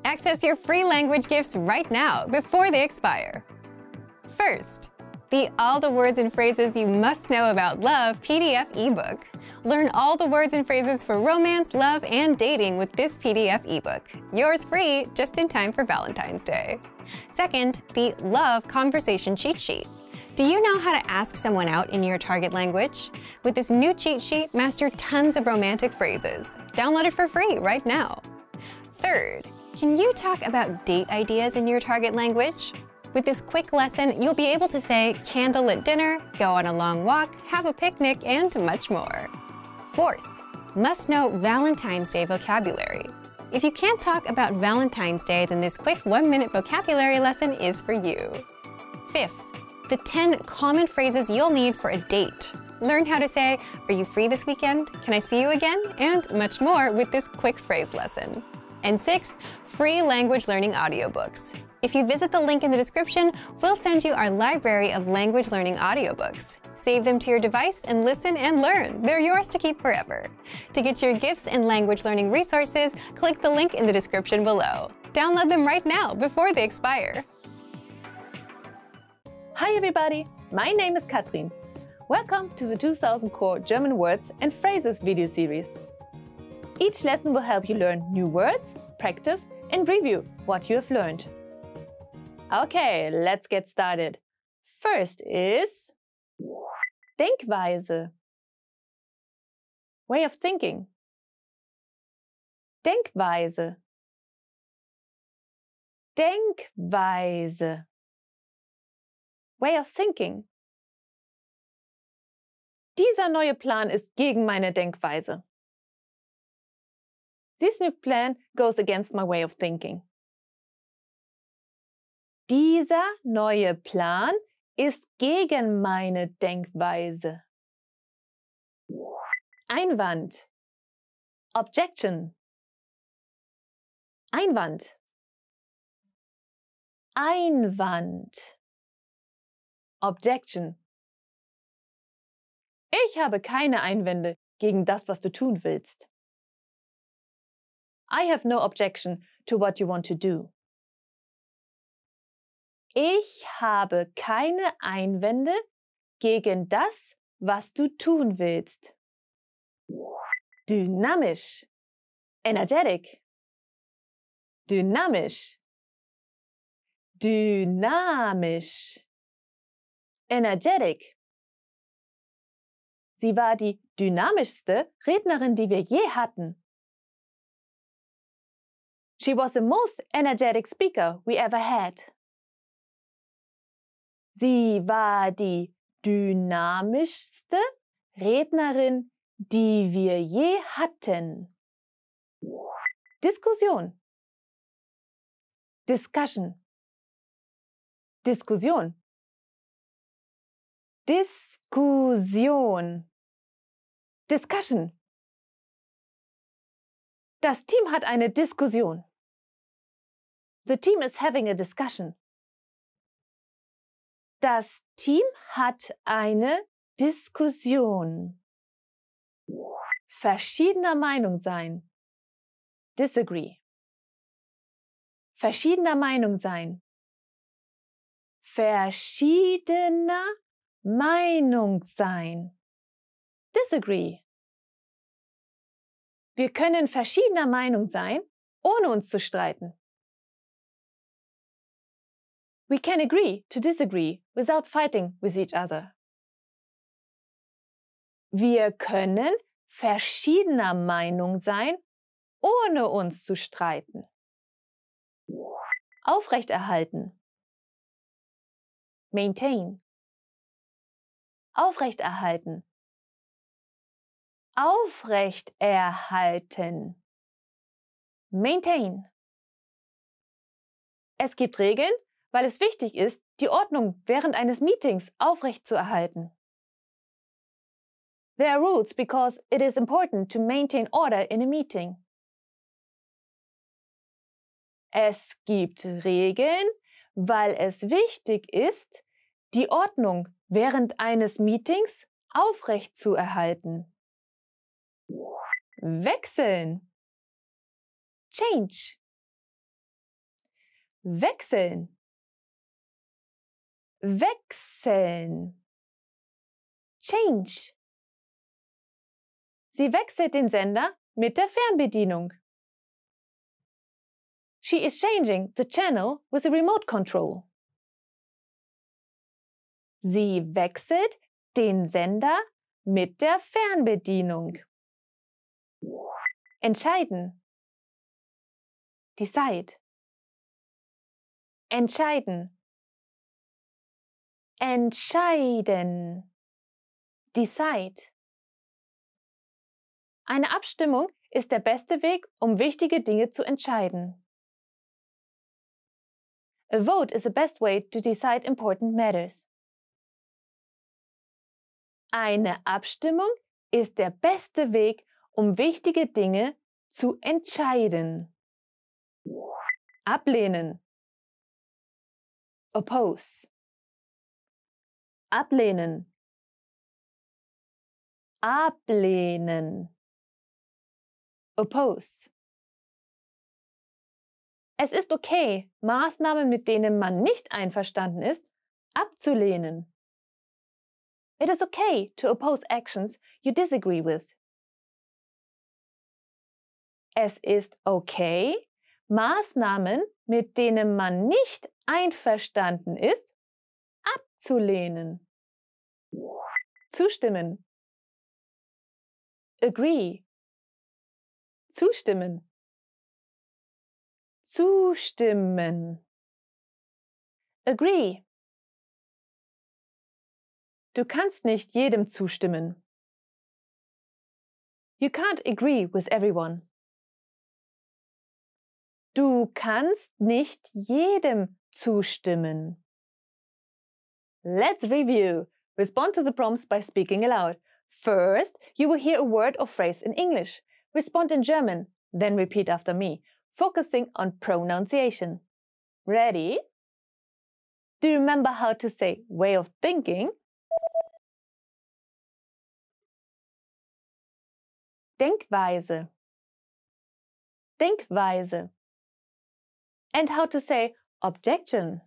Access your free language gifts right now before they expire. First, the All the Words and Phrases You Must Know About Love PDF ebook. Learn all the words and phrases for romance, love, and dating with this PDF ebook. Yours free, just in time for Valentine's Day. Second, the Love Conversation Cheat Sheet. Do you know how to ask someone out in your target language? With this new cheat sheet, master tons of romantic phrases. Download it for free right now. Third, can you talk about date ideas in your target language? With this quick lesson, you'll be able to say candlelit dinner, go on a long walk, have a picnic, and much more. Fourth, must know Valentine's Day vocabulary. If you can't talk about Valentine's Day, then this quick 1-minute vocabulary lesson is for you. Fifth, the 10 common phrases you'll need for a date. Learn how to say, "Are you free this weekend? Can I see you again?" and much more with this quick phrase lesson. And sixth, free language learning audiobooks. If you visit the link in the description, we'll send you our library of language learning audiobooks. Save them to your device and listen and learn. They're yours to keep forever. To get your gifts and language learning resources, click the link in the description below. Download them right now before they expire. Hi everybody, my name is Katrin. Welcome to the 2000 Core German Words and Phrases video series. Each lesson will help you learn new words, practice, and review what you have learned. Okay, let's get started. First is Denkweise. Way of thinking. Denkweise. Denkweise. Way of thinking. Dieser neue Plan ist gegen meine Denkweise. This new plan goes against my way of thinking. Dieser neue Plan ist gegen meine Denkweise. Einwand. Objection. Einwand. Einwand. Objection. Ich habe keine Einwände gegen das, was du tun willst. I have no objection to what you want to do. Ich habe keine Einwände gegen das, was du tun willst. Dynamisch. Energetic. Dynamisch. Dynamisch. Energetic. Sie war die dynamischste Rednerin, die wir je hatten. She was the most energetic speaker we ever had. Sie war die dynamischste Rednerin, die wir je hatten. Diskussion. Discussion. Diskussion. Diskussion. Discussion. Das Team hat eine Diskussion. The team is having a discussion. Das Team hat eine Diskussion. Verschiedener Meinung sein. Disagree. Verschiedener Meinung sein. Verschiedener Meinung sein. Disagree. Wir können verschiedener Meinung sein, ohne uns zu streiten. We can agree to disagree without fighting with each other. Wir können verschiedener Meinung sein, ohne uns zu streiten. Aufrechterhalten. Maintain. Aufrechterhalten. Aufrechterhalten. Maintain. Es gibt Regeln, weil es wichtig ist, die Ordnung während eines Meetings aufrechtzuerhalten. There are rules because it is important to maintain order in a meeting. Es gibt Regeln, weil es wichtig ist, die Ordnung während eines Meetings aufrechtzuerhalten. Wechseln. Change. Wechseln. Wechseln. Change. Sie wechselt den Sender mit der Fernbedienung. She is changing the channel with a remote control. Sie wechselt den Sender mit der Fernbedienung. Entscheiden. Decide. Entscheiden. Entscheiden. Decide. Eine Abstimmung ist der beste Weg, um wichtige Dinge zu entscheiden. A vote is the best way to decide important matters. Eine Abstimmung ist der beste Weg, um wichtige Dinge zu entscheiden. Ablehnen. Oppose. Ablehnen. Ablehnen. Oppose. Es ist okay, Maßnahmen, mit denen man nicht einverstanden ist, abzulehnen. It is okay to oppose actions you disagree with. Es ist okay, Maßnahmen, mit denen man nicht einverstanden ist, abzulehnen. Zustimmen. Agree. Zustimmen. Zustimmen. Agree. Du kannst nicht jedem zustimmen. You can't agree with everyone. Du kannst nicht jedem zustimmen. Let's review. Respond to the prompts by speaking aloud. First, you will hear a word or phrase in English. Respond in German, then repeat after me, focusing on pronunciation. Ready? Do you remember how to say way of thinking? Denkweise. Denkweise. And how to say objection.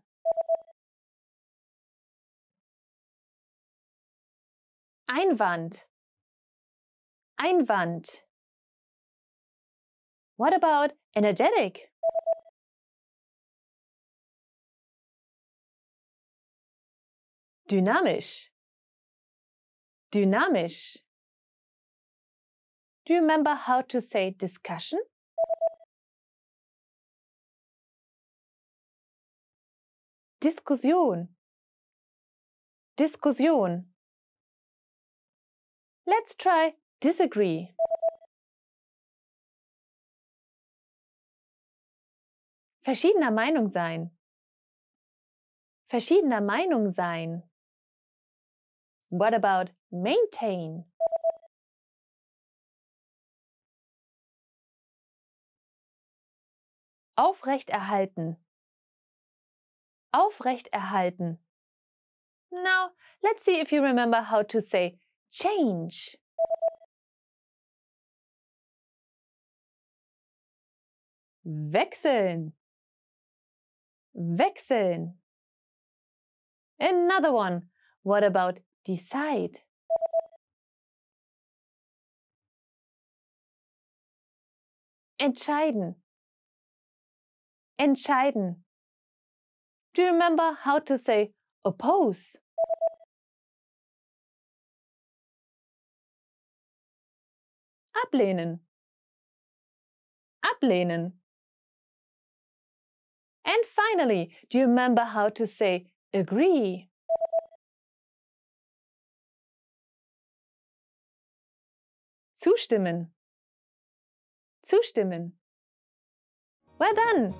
Einwand. Einwand. What about energetic? Dynamisch. Dynamisch. Do you remember how to say discussion? Diskussion. Diskussion. Let's try disagree. Verschiedener Meinung sein. Verschiedener Meinung sein. What about maintain? Aufrechterhalten. Aufrechterhalten. Now, let's see if you remember how to say change. Wechseln. Wechseln. Another one. What about decide? Entscheiden. Entscheiden. Do you remember how to say oppose? Ablehnen. Ablehnen. And finally, do you remember how to say agree? Zustimmen. Zustimmen. Well done!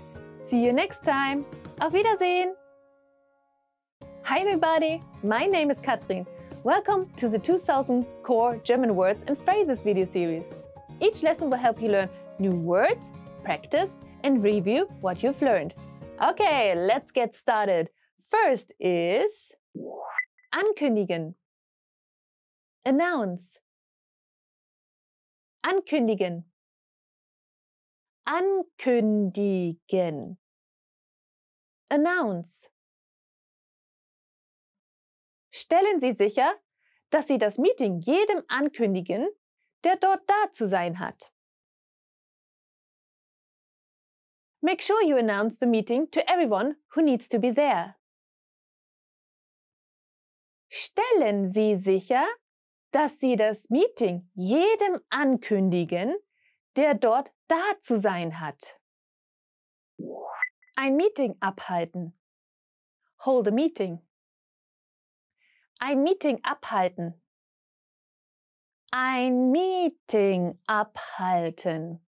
See you next time. Auf Wiedersehen! Hi everybody, my name is Katrin. Welcome to the 2000 Core German Words and Phrases video series. Each lesson will help you learn new words, practice, and review what you've learned. Okay, let's get started. First is ankündigen. Announce. Ankündigen. Ankündigen. Announce. Stellen Sie sicher, dass Sie das Meeting jedem ankündigen, der dort da zu sein hat. Make sure you announce the meeting to everyone who needs to be there. Stellen Sie sicher, dass Sie das Meeting jedem ankündigen, der dort da zu sein hat. Ein Meeting abhalten. Hold a meeting. Ein Meeting abhalten. Ein Meeting abhalten.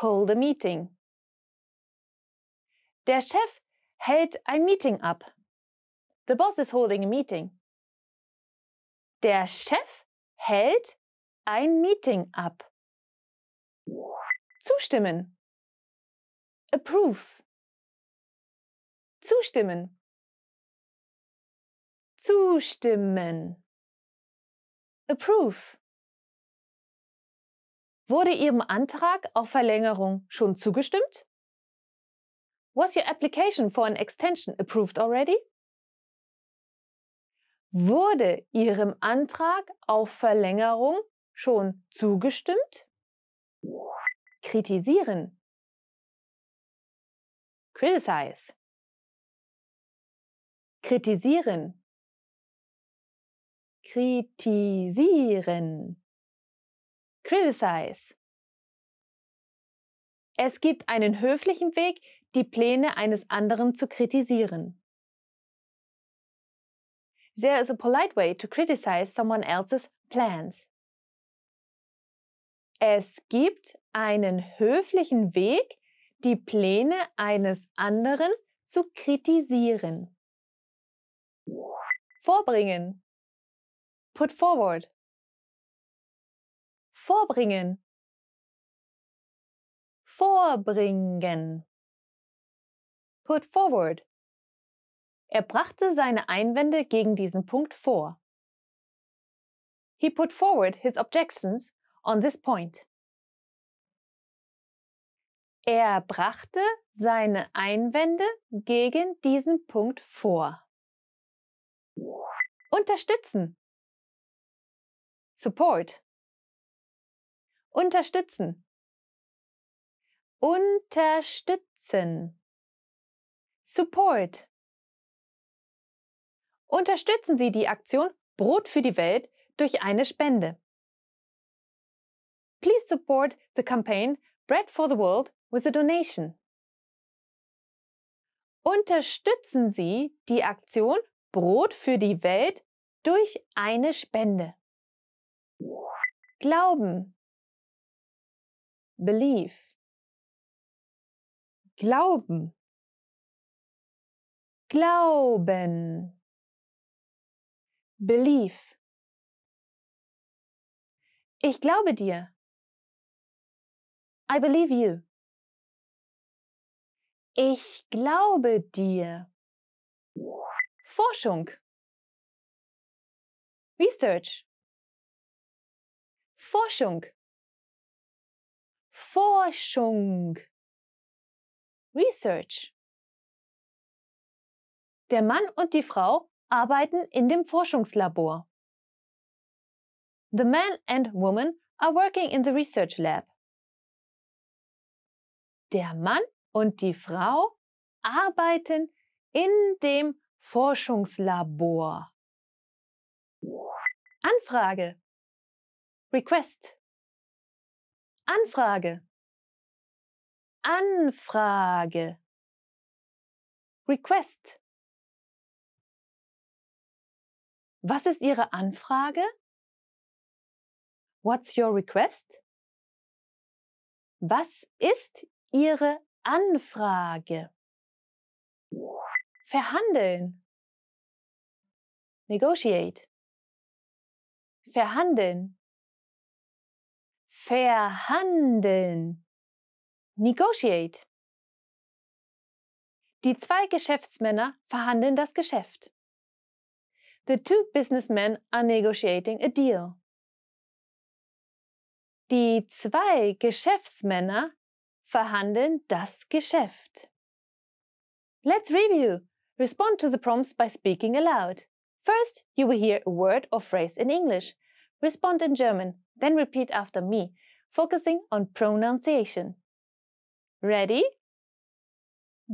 Hold a meeting. Der Chef hält ein Meeting ab. The boss is holding a meeting. Der Chef hält ein Meeting ab. Zustimmen. Approve. Zustimmen. Zustimmen. Approve. Wurde Ihrem Antrag auf Verlängerung schon zugestimmt? Was your application for an extension approved already? Wurde Ihrem Antrag auf Verlängerung schon zugestimmt? Kritisieren. Criticize. Kritisieren. Kritisieren. Criticize. Es gibt einen höflichen Weg, die Pläne eines anderen zu kritisieren. There is a polite way to criticize someone else's plans. Es gibt einen höflichen Weg, die Pläne eines anderen zu kritisieren. Vorbringen. Put forward. Vorbringen. Vorbringen. Put forward. Er brachte seine Einwände gegen diesen Punkt vor. He put forward his objections on this point. Er brachte seine Einwände gegen diesen Punkt vor. Unterstützen. Support. Unterstützen. Unterstützen. Support. Unterstützen Sie die Aktion Brot für die Welt durch eine Spende. Please support the campaign Bread for the World with a donation. Unterstützen Sie die Aktion Brot für die Welt durch eine Spende. Glauben. Believe. Glauben. Glauben. Believe. Ich glaube dir. I believe you. Ich glaube dir. Forschung. Research. Forschung. Forschung. Research. Der Mann und die Frau arbeiten in dem Forschungslabor. The man and woman are working in the research lab. Der Mann und die Frau arbeiten in dem Forschungslabor. Anfrage. Request. Anfrage. Anfrage. Request. Was ist Ihre Anfrage? What's your request? Was ist Ihre Anfrage? Verhandeln. Negotiate. Verhandeln. Verhandeln. Negotiate. Die zwei Geschäftsmänner verhandeln das Geschäft. The two businessmen are negotiating a deal. Die zwei Geschäftsmänner verhandeln das Geschäft. Let's review. Respond to the prompts by speaking aloud. First, you will hear a word or phrase in English. Respond in German, then repeat after me, focusing on pronunciation. Ready?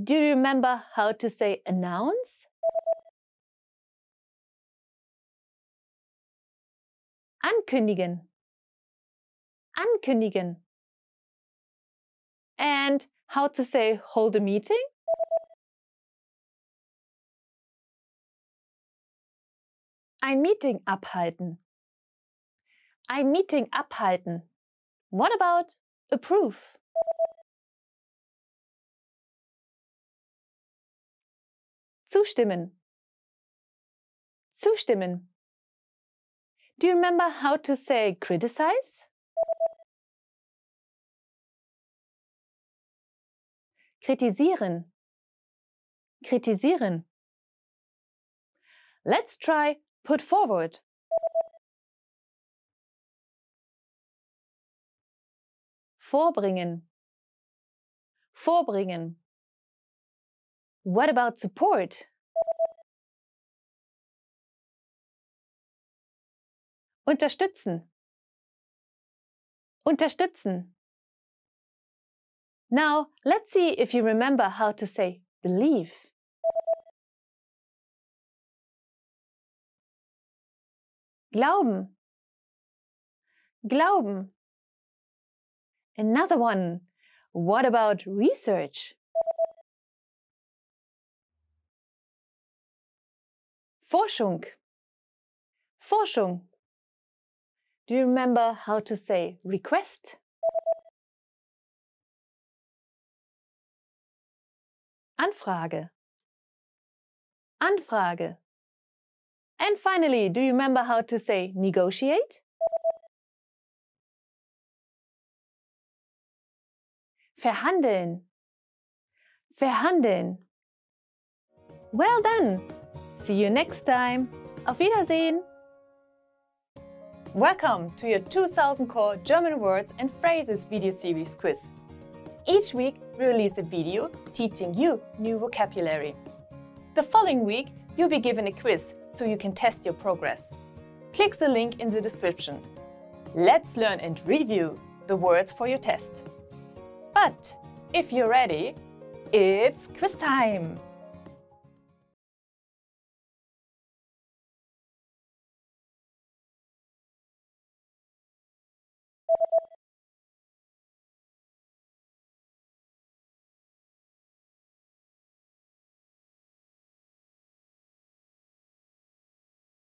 Do you remember how to say announce? Ankündigen. Ankündigen. And how to say hold a meeting? Ein Meeting abhalten. Ein Meeting abhalten. What about approve? Zustimmen. Zustimmen. Do you remember how to say criticize? Kritisieren. Kritisieren. Let's try put forward. Vorbringen. Vorbringen. What about support? Unterstützen. Unterstützen. Now, let's see if you remember how to say believe. Glauben. Glauben. Another one. What about research? Forschung. Forschung. Do you remember how to say request? Anfrage. Anfrage. And finally, do you remember how to say negotiate? Verhandeln. Verhandeln. Well done! See you next time. Auf Wiedersehen! Welcome to your 2000 Core German Words and Phrases video series quiz. Each week, we release a video teaching you new vocabulary. The following week, you'll be given a quiz so you can test your progress. Click the link in the description. Let's learn and review the words for your test. But if you're ready, it's quiz time!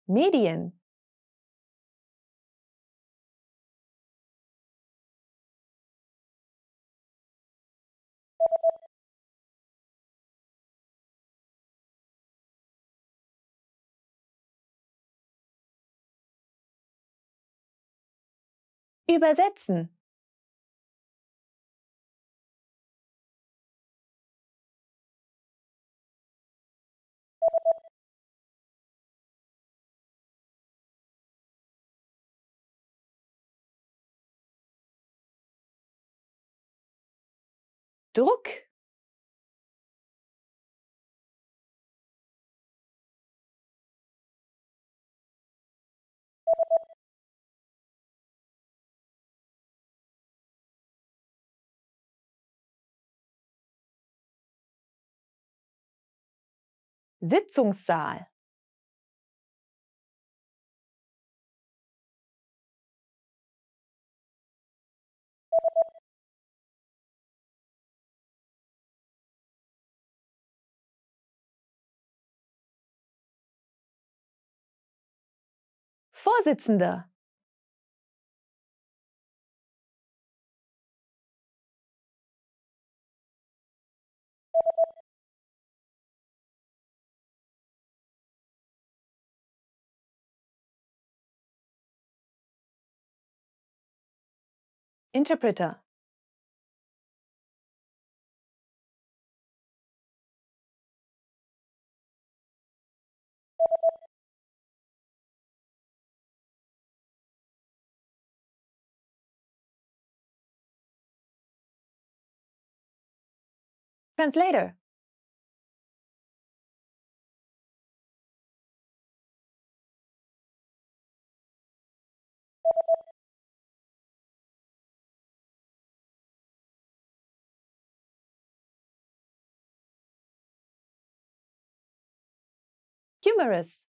Medien. Übersetzen. Druck. Sitzungssaal. Vorsitzender. Interpreter. Translator. Humorous.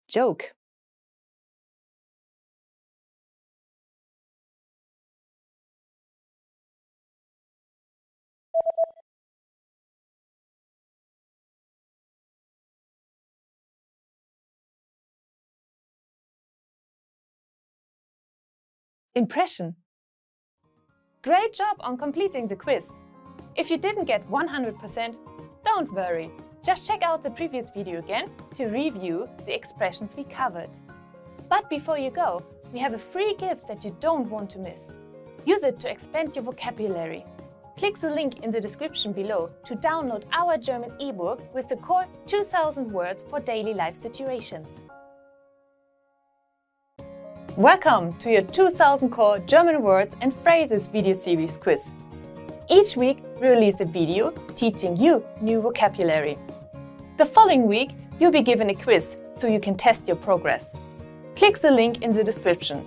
Joke. Impression. Great job on completing the quiz! If you didn't get 100%, don't worry. Just check out the previous video again to review the expressions we covered. But before you go, we have a free gift that you don't want to miss. Use it to expand your vocabulary. Click the link in the description below to download our German ebook with the core 2000 words for daily life situations. Welcome to your 2000 core German words and phrases video series quiz. Each week we release a video teaching you new vocabulary. The following week you'll be given a quiz so you can test your progress. Click the link in the description.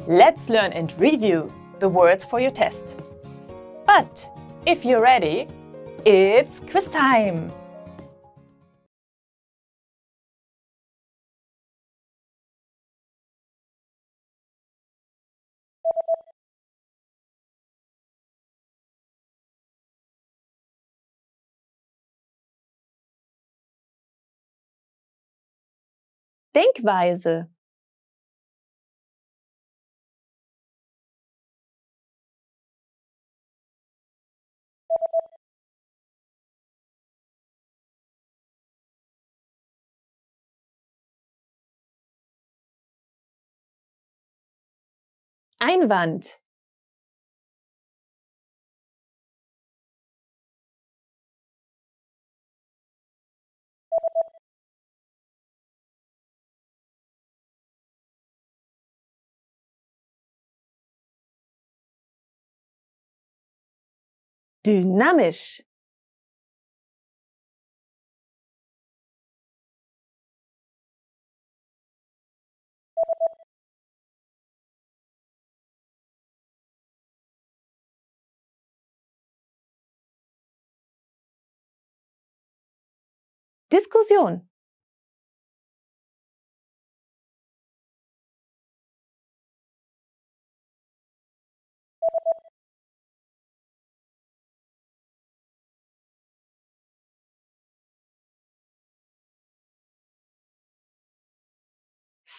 Let's learn and review the words for your test. But if you're ready, it's quiz time! Denkweise. Einwand. Dynamisch. Diskussion.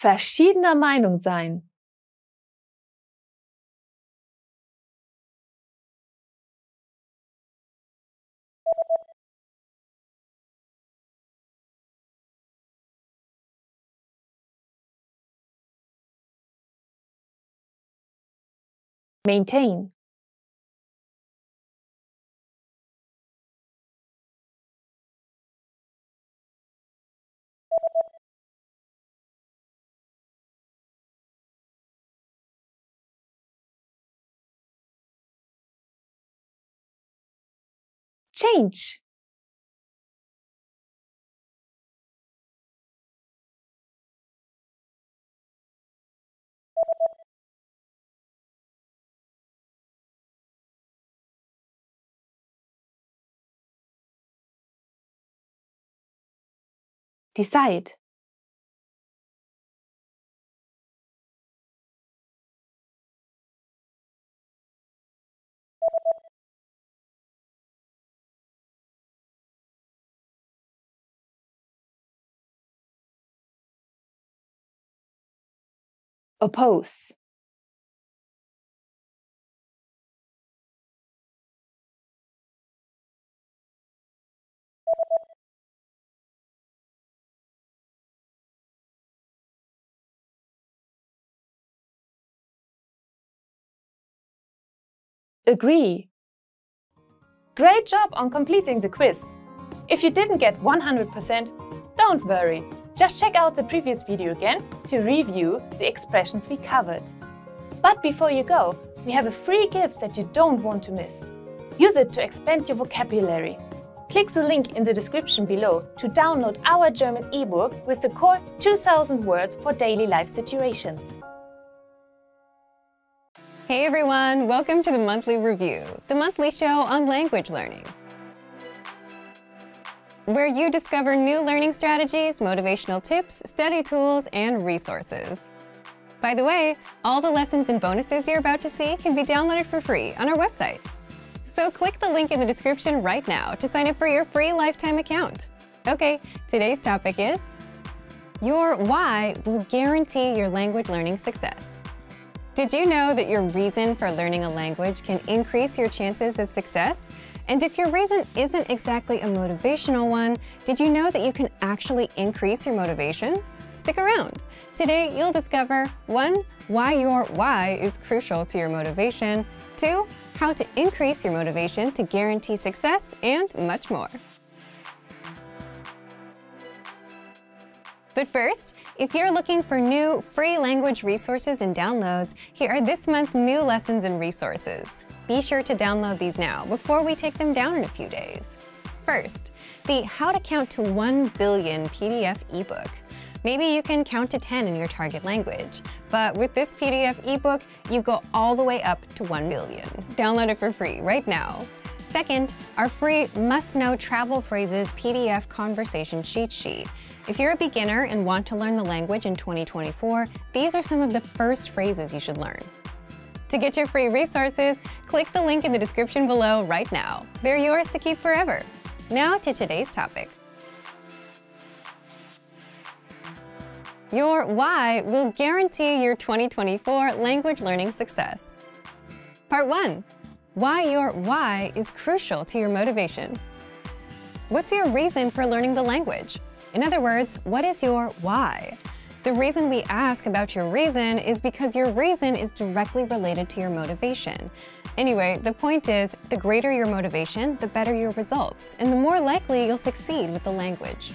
Verschiedener Meinung sein. Maintain. Change. Decide. Oppose. Agree. Great job on completing the quiz! If you didn't get 100%, don't worry. Just check out the previous video again to review the expressions we covered. But before you go, we have a free gift that you don't want to miss. Use it to expand your vocabulary. Click the link in the description below to download our German ebook with the core 2000 words for daily life situations. Hey everyone, welcome to the Monthly Review, the monthly show on language learning, where you discover new learning strategies, motivational tips, study tools, and resources. By the way, all the lessons and bonuses you're about to see can be downloaded for free on our website. So click the link in the description right now to sign up for your free lifetime account. Okay, today's topic is your why will guarantee your language learning success. Did you know that your reason for learning a language can increase your chances of success? And if your reason isn't exactly a motivational one, did you know that you can actually increase your motivation? Stick around. Today, you'll discover 1. Why your why is crucial to your motivation, 2. How to increase your motivation to guarantee success, and much more. But first, if you're looking for new free language resources and downloads, here are this month's new lessons and resources. Be sure to download these now before we take them down in a few days. First, the How to Count to 1 Billion PDF ebook. Maybe you can count to 10 in your target language, but with this PDF ebook, you go all the way up to 1 billion. Download it for free right now. Second, our free must-know travel phrases PDF conversation cheat sheet. If you're a beginner and want to learn the language in 2024, these are some of the first phrases you should learn. To get your free resources, click the link in the description below right now. They're yours to keep forever. Now to today's topic. Your why will guarantee your 2024 language learning success. Part 1. Why your why is crucial to your motivation. What's your reason for learning the language? In other words, what is your why? The reason we ask about your reason is because your reason is directly related to your motivation. Anyway, the point is, the greater your motivation, the better your results, and the more likely you'll succeed with the language.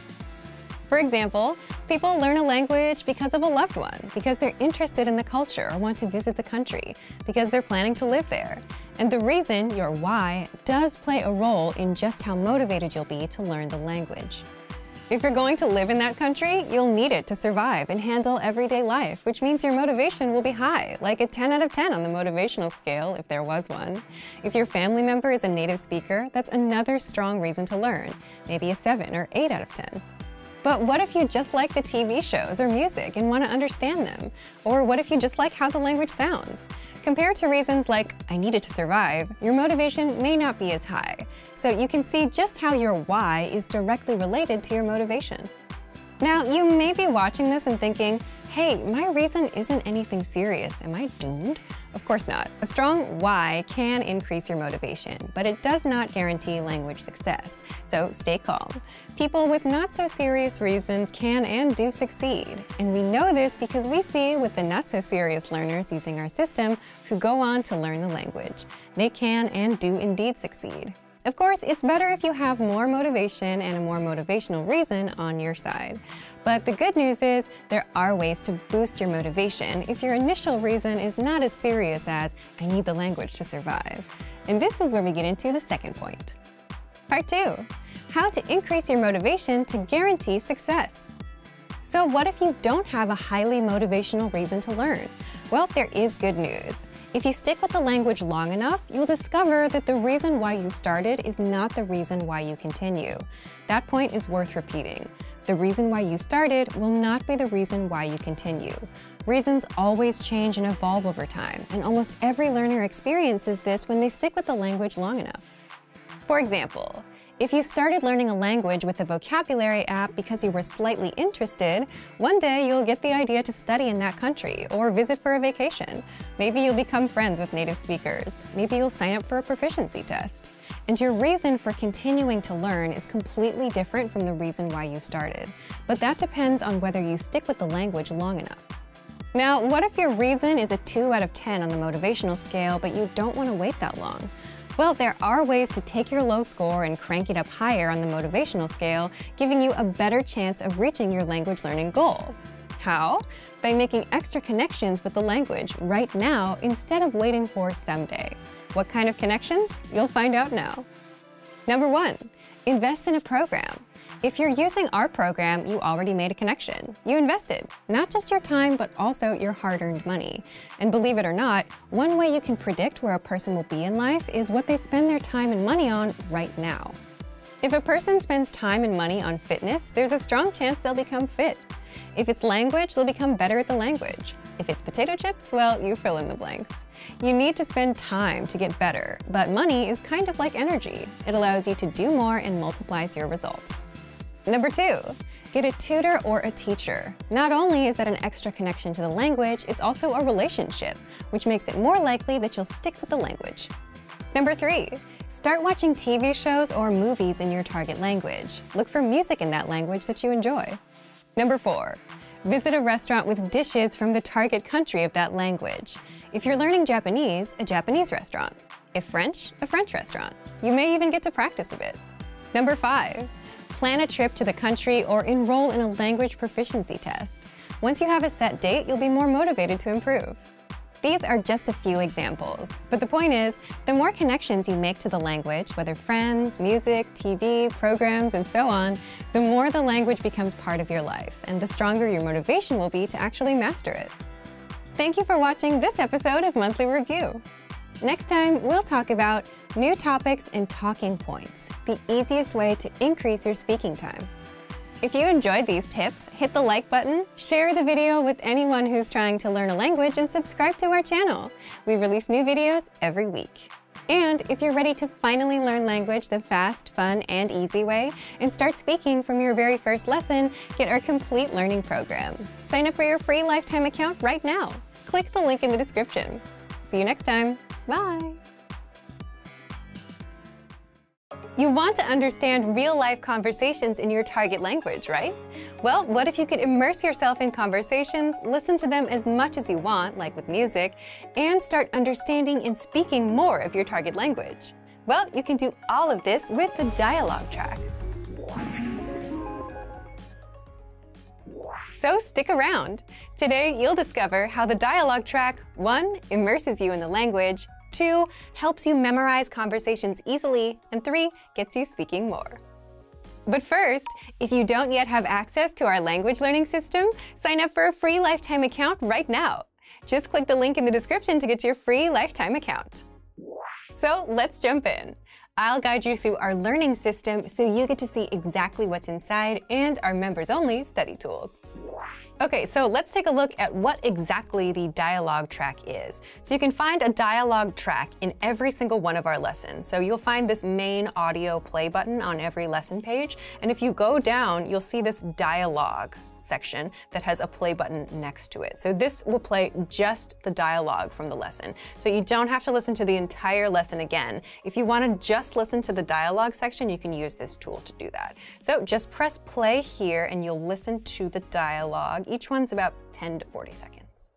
For example, people learn a language because of a loved one, because they're interested in the culture or want to visit the country, because they're planning to live there. And the reason, your why, does play a role in just how motivated you'll be to learn the language. If you're going to live in that country, you'll need it to survive and handle everyday life, which means your motivation will be high, like a 10 out of 10 on the motivational scale, if there was one. If your family member is a native speaker, that's another strong reason to learn, maybe a 7 or 8 out of 10. But what if you just like the TV shows or music and want to understand them? Or what if you just like how the language sounds? Compared to reasons like, I need it to survive, your motivation may not be as high. So you can see just how your why is directly related to your motivation. Now, you may be watching this and thinking, hey, my reason isn't anything serious. Am I doomed? Of course not. A strong why can increase your motivation, but it does not guarantee language success. So stay calm. People with not so serious reasons can and do succeed. And we know this because we see with the not so serious learners using our system who go on to learn the language. They can and do indeed succeed. Of course, it's better if you have more motivation and a more motivational reason on your side. But the good news is there are ways to boost your motivation if your initial reason is not as serious as, I need the language to survive. And this is where we get into the second point. Part 2. How to increase your motivation to guarantee success. So what if you don't have a highly motivational reason to learn? Well, there is good news. If you stick with the language long enough, you'll discover that the reason why you started is not the reason why you continue. That point is worth repeating. The reason why you started will not be the reason why you continue. Reasons always change and evolve over time, and almost every learner experiences this when they stick with the language long enough. For example, if you started learning a language with a vocabulary app because you were slightly interested, one day you'll get the idea to study in that country or visit for a vacation. Maybe you'll become friends with native speakers. Maybe you'll sign up for a proficiency test. And your reason for continuing to learn is completely different from the reason why you started. But that depends on whether you stick with the language long enough. Now, what if your reason is a 2 out of 10 on the motivational scale, but you don't want to wait that long? Well, there are ways to take your low score and crank it up higher on the motivational scale, giving you a better chance of reaching your language learning goal. How? By making extra connections with the language right now instead of waiting for someday. What kind of connections? You'll find out now. Number 1, invest in a program. If you're using our program, you already made a connection. You invested, not just your time, but also your hard-earned money. And believe it or not, one way you can predict where a person will be in life is what they spend their time and money on right now. If a person spends time and money on fitness, there's a strong chance they'll become fit. If it's language, they'll become better at the language. If it's potato chips, well, you fill in the blanks. You need to spend time to get better, but money is kind of like energy. It allows you to do more and multiplies your results. Number 2, get a tutor or a teacher. Not only is that an extra connection to the language, it's also a relationship, which makes it more likely that you'll stick with the language. Number 3, start watching TV shows or movies in your target language. Look for music in that language that you enjoy. Number 4, visit a restaurant with dishes from the target country of that language. If you're learning Japanese, a Japanese restaurant. If French, a French restaurant. You may even get to practice a bit. Number 5, plan a trip to the country or enroll in a language proficiency test. Once you have a set date, you'll be more motivated to improve. These are just a few examples, but the point is, the more connections you make to the language, whether friends, music, TV, programs, and so on, the more the language becomes part of your life, and the stronger your motivation will be to actually master it. Thank you for watching this episode of Monthly Review. Next time, we'll talk about new topics and talking points, the easiest way to increase your speaking time. If you enjoyed these tips, hit the like button, share the video with anyone who's trying to learn a language, and subscribe to our channel. We release new videos every week. And if you're ready to finally learn language the fast, fun, and easy way, and start speaking from your very first lesson, get our complete learning program. Sign up for your free lifetime account right now. Click the link in the description. See you next time. Bye! You want to understand real-life conversations in your target language, right? Well, what if you could immerse yourself in conversations, listen to them as much as you want, like with music, and start understanding and speaking more of your target language? Well, you can do all of this with the dialogue track. So stick around. Today, you'll discover how the dialogue track 1. Immerses you in the language, 2. Helps you memorize conversations easily, and 3. Gets you speaking more. But first, if you don't yet have access to our language learning system, sign up for a free lifetime account right now. Just click the link in the description to get your free lifetime account. So let's jump in. I'll guide you through our learning system so you get to see exactly what's inside and our members-only study tools. Okay, so let's take a look at what exactly the dialogue track is. So you can find a dialogue track in every single one of our lessons. So you'll find this main audio play button on every lesson page. And if you go down, you'll see this dialogue section that has a play button next to it. So this will play just the dialogue from the lesson. So you don't have to listen to the entire lesson again. If you want to just listen to the dialogue section, you can use this tool to do that. So just press play here and you'll listen to the dialogue. Each one's about 10 to 40 seconds.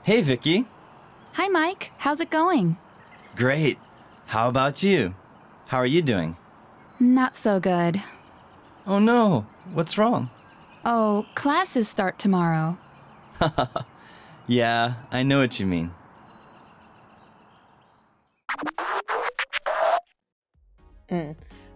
Hey, Vicky. Hi, Mike. How's it going? Great. How about you? How are you doing? Not so good. Oh no, what's wrong? Oh, classes start tomorrow. Yeah, I know what you mean.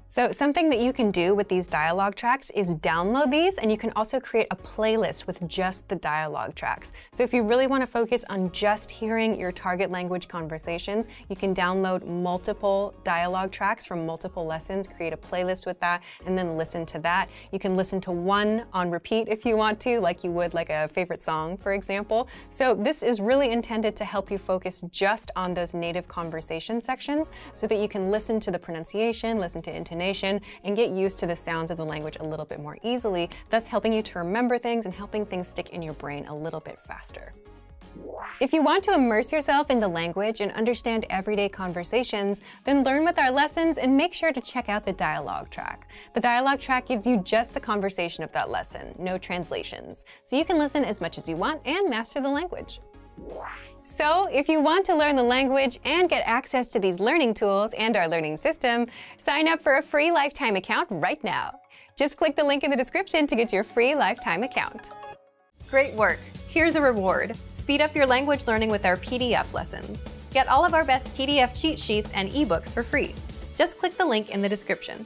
So something that you can do with these dialogue tracks is download these, and you can also create a playlist with just the dialogue tracks. So if you really want to focus on just hearing your target language conversations, you can download multiple dialogue tracks from multiple lessons, create a playlist with that, and then listen to that. You can listen to one on repeat if you want to, like you would like a favorite song, for example. So this is really intended to help you focus just on those native conversation sections so that you can listen to the pronunciation, listen to intonation, and get used to the sounds of the language a little bit more easily, thus helping you to remember things and helping things stick in your brain a little bit faster. If you want to immerse yourself in the language and understand everyday conversations, then learn with our lessons and make sure to check out the dialogue track. The dialogue track gives you just the conversation of that lesson, no translations. So you can listen as much as you want and master the language. So, if you want to learn the language and get access to these learning tools and our learning system, sign up for a free lifetime account right now. Just click the link in the description to get your free lifetime account. Great work! Here's a reward. Speed up your language learning with our PDF lessons. Get all of our best PDF cheat sheets and ebooks for free. Just click the link in the description.